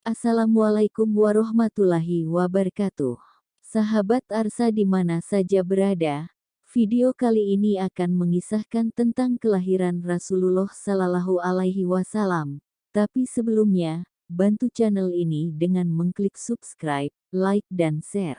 Assalamualaikum warahmatullahi wabarakatuh. Sahabat Arsa di mana saja berada, video kali ini akan mengisahkan tentang kelahiran Rasulullah Sallallahu Alaihi Wasallam. Tapi sebelumnya, bantu channel ini dengan mengklik subscribe, like dan share.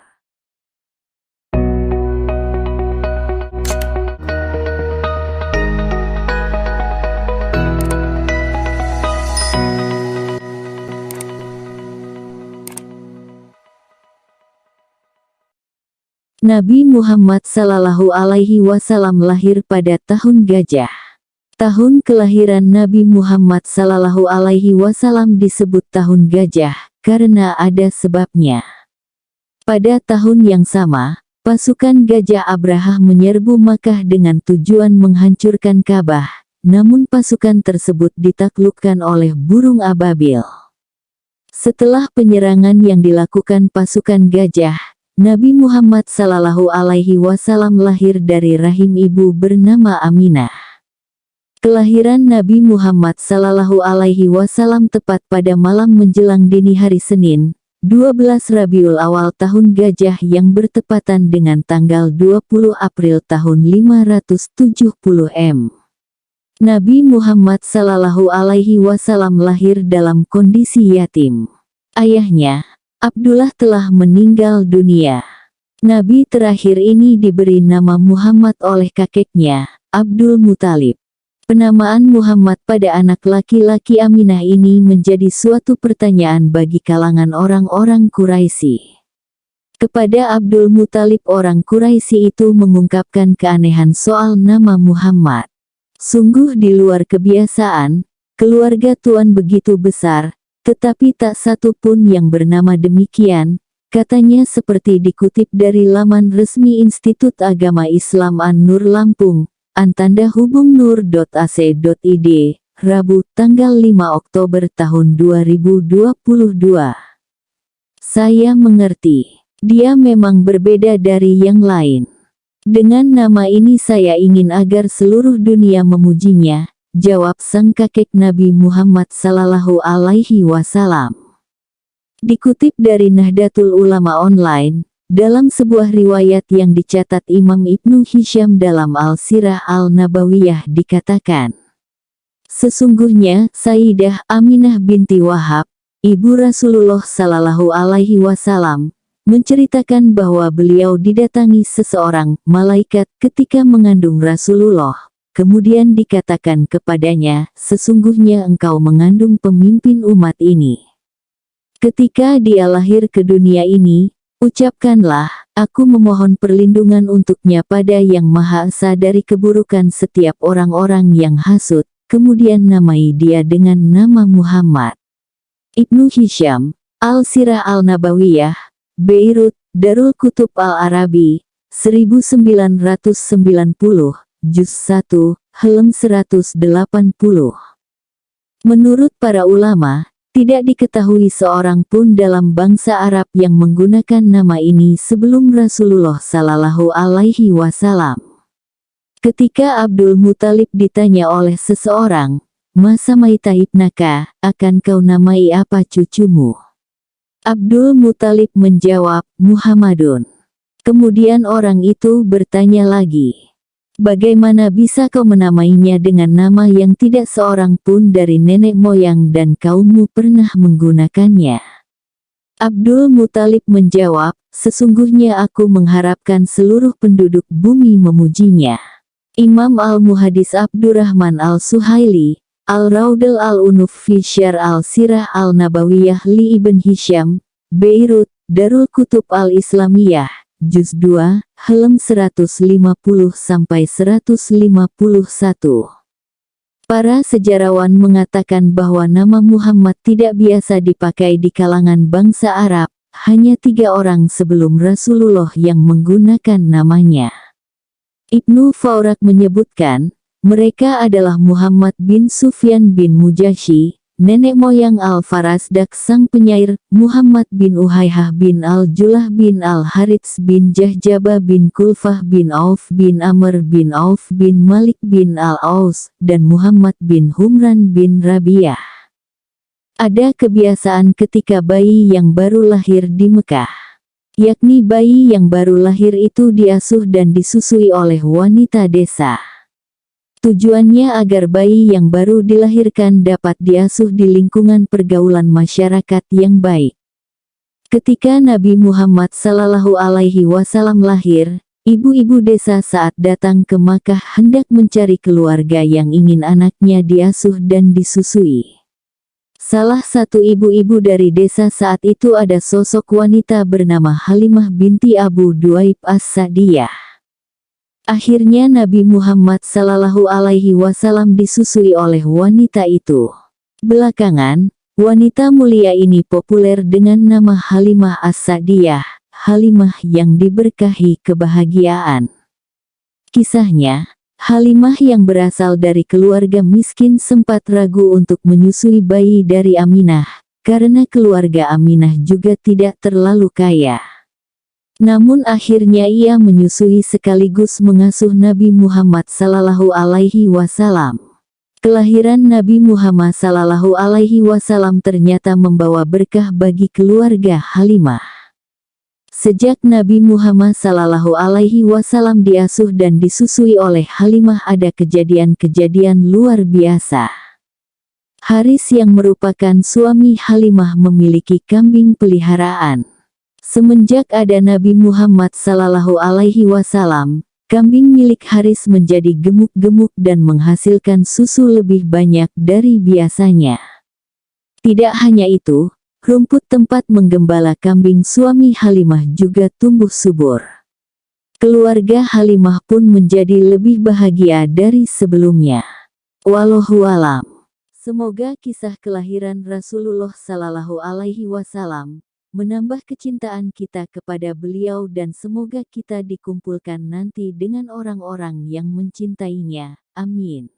Nabi Muhammad Sallallahu Alaihi Wasallam lahir pada tahun Gajah. Tahun kelahiran Nabi Muhammad Sallallahu Alaihi Wasallam disebut tahun Gajah karena ada sebabnya. Pada tahun yang sama, pasukan Gajah Abrahah menyerbu Makkah dengan tujuan menghancurkan Ka'bah, namun pasukan tersebut ditaklukkan oleh burung ababil. Setelah penyerangan yang dilakukan pasukan Gajah, Nabi Muhammad Sallallahu Alaihi Wasallam lahir dari rahim ibu bernama Aminah. Kelahiran Nabi Muhammad Sallallahu Alaihi Wasallam tepat pada malam menjelang dini hari Senin, 12 Rabiul Awal tahun Gajah yang bertepatan dengan tanggal 20 April tahun 570 M. Nabi Muhammad Sallallahu Alaihi Wasallam lahir dalam kondisi yatim. Ayahnya, Abdullah telah meninggal dunia. Nabi terakhir ini diberi nama Muhammad oleh kakeknya, Abdul Muthalib. Penamaan Muhammad pada anak laki-laki Aminah ini menjadi suatu pertanyaan bagi kalangan orang-orang Quraisy. Kepada Abdul Muthalib orang Quraisy itu mengungkapkan keanehan soal nama Muhammad. Sungguh di luar kebiasaan, keluarga Tuan begitu besar, tetapi tak satu pun yang bernama demikian, katanya seperti dikutip dari laman resmi Institut Agama Islam An-Nur Lampung, @hubungnur.ac.id, Rabu, tanggal 5 Oktober tahun 2022. Saya mengerti, dia memang berbeda dari yang lain. Dengan nama ini saya ingin agar seluruh dunia memujinya, jawab sang kakek Nabi Muhammad Sallallahu Alaihi Wasallam. Dikutip dari Nahdlatul Ulama Online, dalam sebuah riwayat yang dicatat Imam Ibnu Hisham dalam Al-Sirah Al-Nabawiyah dikatakan, sesungguhnya Sayyidah Aminah binti Wahab, ibu Rasulullah Sallallahu Alaihi Wasallam, menceritakan bahwa beliau didatangi seseorang malaikat ketika mengandung Rasulullah. Kemudian dikatakan kepadanya, sesungguhnya engkau mengandung pemimpin umat ini. Ketika dia lahir ke dunia ini, ucapkanlah, aku memohon perlindungan untuknya pada Yang Maha Esa dari keburukan setiap orang-orang yang hasut, kemudian namai dia dengan nama Muhammad. Ibnu Hisham, Al-Sirah Al-Nabawiyah, Beirut, Darul Kutub Al-Arabi, 1990. Juz 1, halaman 180. Menurut para ulama, tidak diketahui seorang pun dalam bangsa Arab yang menggunakan nama ini sebelum Rasulullah Sallallahu Alaihi Wasallam. Ketika Abdul Muthalib ditanya oleh seseorang, "Masa maita ibnaka, akan kau namai apa cucumu?" Abdul Muthalib menjawab, "Muhammadun." Kemudian orang itu bertanya lagi, "Bagaimana bisa kau menamainya dengan nama yang tidak seorang pun dari nenek moyang dan kaummu pernah menggunakannya?" Abdul Muthalib menjawab, "Sesungguhnya aku mengharapkan seluruh penduduk bumi memujinya." Imam Al-Muhadis Abdurrahman Al-Suhaili, Al-Raudal Al-Unuf fi Syarh Al-Sirah Al-Nabawiyah li Ibn Hisham, Beirut, Darul Kutub Al-Islamiyah, Juz 2, halaman 150-151. Para sejarawan mengatakan bahwa nama Muhammad tidak biasa dipakai di kalangan bangsa Arab, hanya 3 orang sebelum Rasulullah yang menggunakan namanya. Ibnu Faurak menyebutkan, mereka adalah Muhammad bin Sufyan bin Mujashi, nenek moyang Al-Farazdak sang penyair, Muhammad bin Uhaihah bin Al-Julah bin Al-Harits bin Jahjabah bin Kulfah bin Auf bin Amr bin Auf bin Malik bin Al-Aus, dan Muhammad bin Humran bin Rabi'ah. Ada kebiasaan ketika bayi yang baru lahir di Mekah, yakni bayi yang baru lahir itu diasuh dan disusui oleh wanita desa. Tujuannya agar bayi yang baru dilahirkan dapat diasuh di lingkungan pergaulan masyarakat yang baik. Ketika Nabi Muhammad SAW lahir, ibu-ibu desa saat datang ke Makkah hendak mencari keluarga yang ingin anaknya diasuh dan disusui. Salah satu ibu-ibu dari desa saat itu ada sosok wanita bernama Halimah binti Abu Duaib As-Sa'diyah. Akhirnya Nabi Muhammad SAW disusui oleh wanita itu. Belakangan, wanita mulia ini populer dengan nama Halimah As-Sa'diyah, Halimah yang diberkahi kebahagiaan. Kisahnya, Halimah yang berasal dari keluarga miskin sempat ragu untuk menyusui bayi dari Aminah, karena keluarga Aminah juga tidak terlalu kaya. Namun akhirnya ia menyusui sekaligus mengasuh Nabi Muhammad SAW. Kelahiran Nabi Muhammad SAW ternyata membawa berkah bagi keluarga Halimah. Sejak Nabi Muhammad SAW diasuh dan disusui oleh Halimah ada kejadian-kejadian luar biasa. Haris yang merupakan suami Halimah memiliki kambing peliharaan. Semenjak ada Nabi Muhammad SAW, kambing milik Haris menjadi gemuk-gemuk dan menghasilkan susu lebih banyak dari biasanya. Tidak hanya itu, rumput tempat menggembala kambing suami Halimah juga tumbuh subur. Keluarga Halimah pun menjadi lebih bahagia dari sebelumnya. Wallahu a'lam. Semoga kisah kelahiran Rasulullah SAW menambah kecintaan kita kepada beliau dan semoga kita dikumpulkan nanti dengan orang-orang yang mencintainya. Amin.